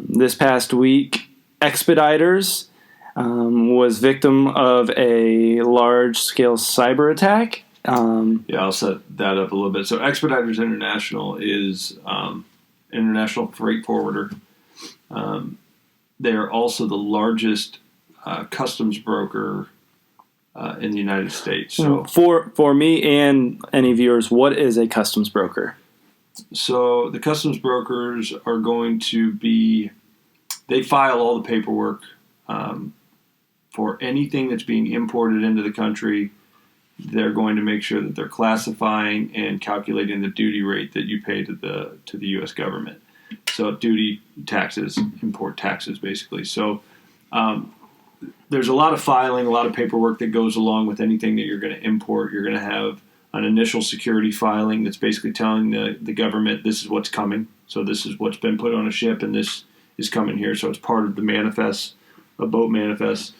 This past week, Expeditors was victim of a large-scale cyber attack. I'll set that up a little bit. So Expeditors International is international freight forwarder. They are also the largest customs broker in the United States. So for me and any viewers, what is a customs broker? So the customs brokers are going to be, they file all the paperwork for anything that's being imported into the country. They're going to make sure that they're classifying and calculating the duty rate that you pay to the U.S. government. So duty, taxes, import taxes, basically. So there's a lot of filing, a lot of paperwork that goes along with anything that you're going to import. You're going to have an initial security filing that's basically telling the government this is what's coming. So this is what's been put on a ship, and this is coming here. So it's part of the manifest, a boat manifest.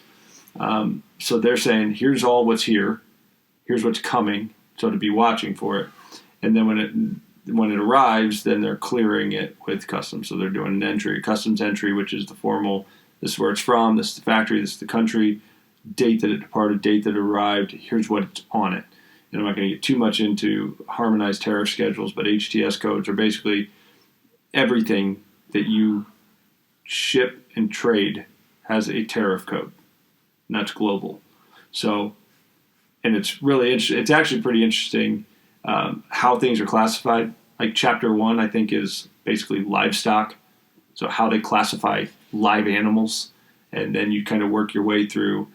So they're saying, here's all what's here. Here's what's coming. So to be watching for it. And then when it arrives, then they're clearing it with customs. So they're doing an entry, a customs entry, which is the formal, this is where it's from, this is the factory, this is the country, date that it departed, date that it arrived, here's what's on it. And I'm not going to get too much into harmonized tariff schedules, but HTS codes are basically everything that you ship and trade has a tariff code, and that's global. So, and it's really interesting. It's actually pretty interesting how things are classified. Like Chapter 1, I think, is basically livestock. So how they classify live animals. And then you kind of work your way through,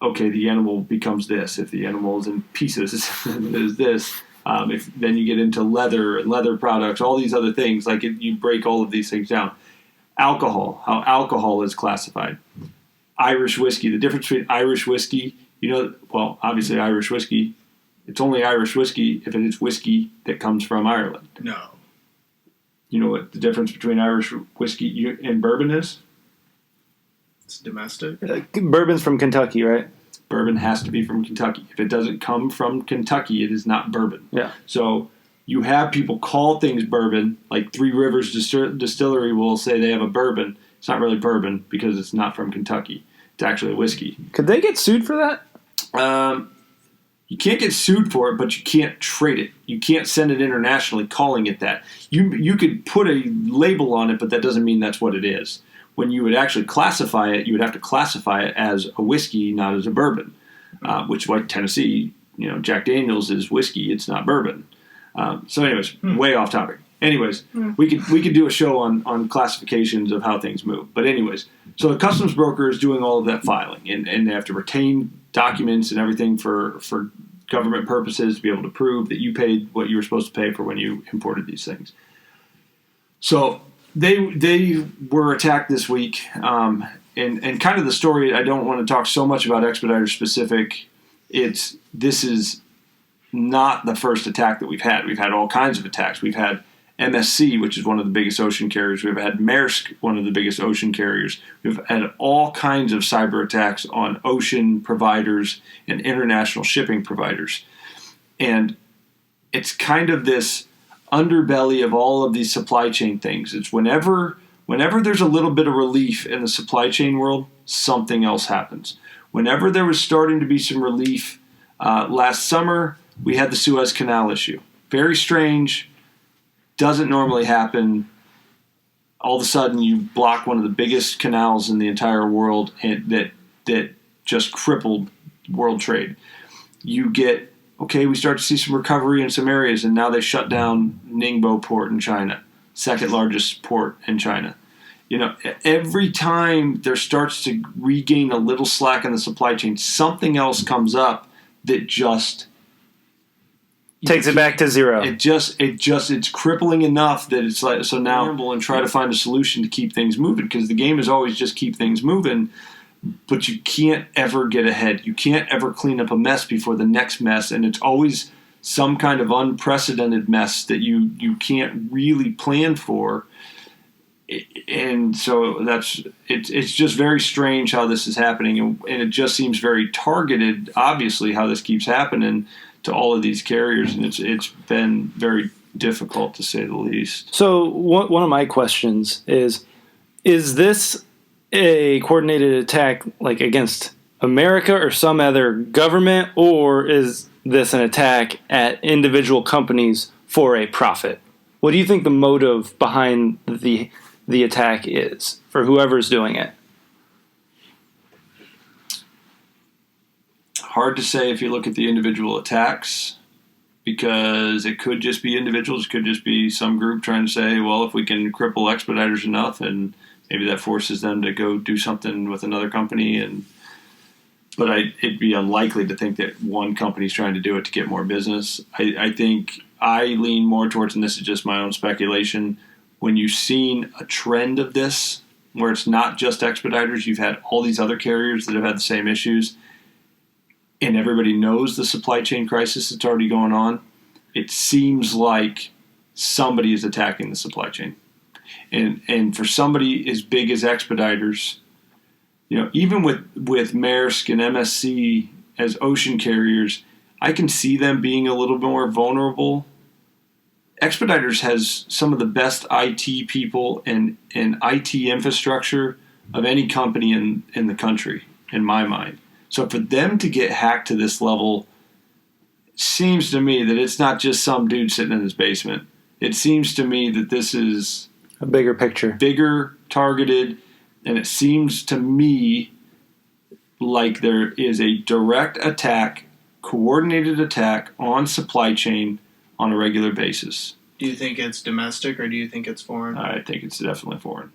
okay, the animal becomes this. If the animal is in pieces, then it is this. Then you get into leather and leather products, all these other things. Like you break all of these things down. Alcohol, how alcohol is classified. Irish whiskey, the difference between Irish whiskey, well, obviously Irish whiskey, it's only Irish whiskey if it is whiskey that comes from Ireland. No. You know what the difference between Irish whiskey and bourbon is? It's domestic. Bourbon's from Kentucky, right? Bourbon has to be from Kentucky. If it doesn't come from Kentucky, it is not bourbon. Yeah. So you have people call things bourbon, like Three Rivers Distillery will say they have a bourbon. It's not really bourbon because it's not from Kentucky. It's actually a whiskey. Could they get sued for that? You can't get sued for it, but you can't trade it. You can't send it internationally calling it that. You could put a label on it, but that doesn't mean that's what it is. When you would actually classify it, you would have to classify it as a whiskey, not as a bourbon, which, like Tennessee, Jack Daniel's is whiskey. It's not bourbon. So anyways, way off topic. Anyways, we could do a show on classifications of how things move. But anyways, so the customs broker is doing all of that filing, and they have to retain documents and everything for government purposes to be able to prove that you paid what you were supposed to pay for when you imported these things. So they were attacked this week, and kind of the story. I don't want to talk so much about Expeditors specific. This is not the first attack that we've had. We've had all kinds of attacks. We've had MSC, which is one of the biggest ocean carriers. We've had Maersk, one of the biggest ocean carriers. We've had all kinds of cyber attacks on ocean providers and international shipping providers. And it's kind of this underbelly of all of these supply chain things. It's whenever there's a little bit of relief in the supply chain world, something else happens. Whenever there was starting to be some relief last summer, we had the Suez Canal issue. Very strange. Doesn't normally happen. All of a sudden, you block one of the biggest canals in the entire world, and that just crippled world trade. You get, we start to see some recovery in some areas, and now they shut down Ningbo port in China, second largest port in China. Every time there starts to regain a little slack in the supply chain, something else comes up that just takes it back to zero. It's crippling enough that it's like, so now gamble and try to find a solution to keep things moving, because the game is always just keep things moving, but you can't ever get ahead. You can't ever clean up a mess before the next mess, and it's always some kind of unprecedented mess that you can't really plan for. And so it's just very strange how this is happening, and it just seems very targeted, obviously, how this keeps happening to all of these carriers, and it's been very difficult to say the least. So one of my questions is this a coordinated attack like against America or some other government, or is this an attack at individual companies for a profit? What do you think the motive behind the attack is for whoever's doing it? Hard to say if you look at the individual attacks, because it could just be individuals, it could just be some group trying to say, well, if we can cripple Expeditors enough, and maybe that forces them to go do something with another company. But it'd be unlikely to think that one company's trying to do it to get more business. I think I lean more towards, and this is just my own speculation, when you've seen a trend of this, where it's not just Expeditors, you've had all these other carriers that have had the same issues, and everybody knows the supply chain crisis that's already going on, it seems like somebody is attacking the supply chain. And for somebody as big as Expeditors, even with Maersk and MSC as ocean carriers, I can see them being a little more vulnerable. Expeditors has some of the best IT people and IT infrastructure of any company in the country, in my mind. So for them to get hacked to this level, seems to me that it's not just some dude sitting in his basement. It seems to me that this is a bigger picture, bigger, targeted, and it seems to me like there is a direct attack, coordinated attack on supply chain on a regular basis. Do you think it's domestic or do you think it's foreign? I think it's definitely foreign.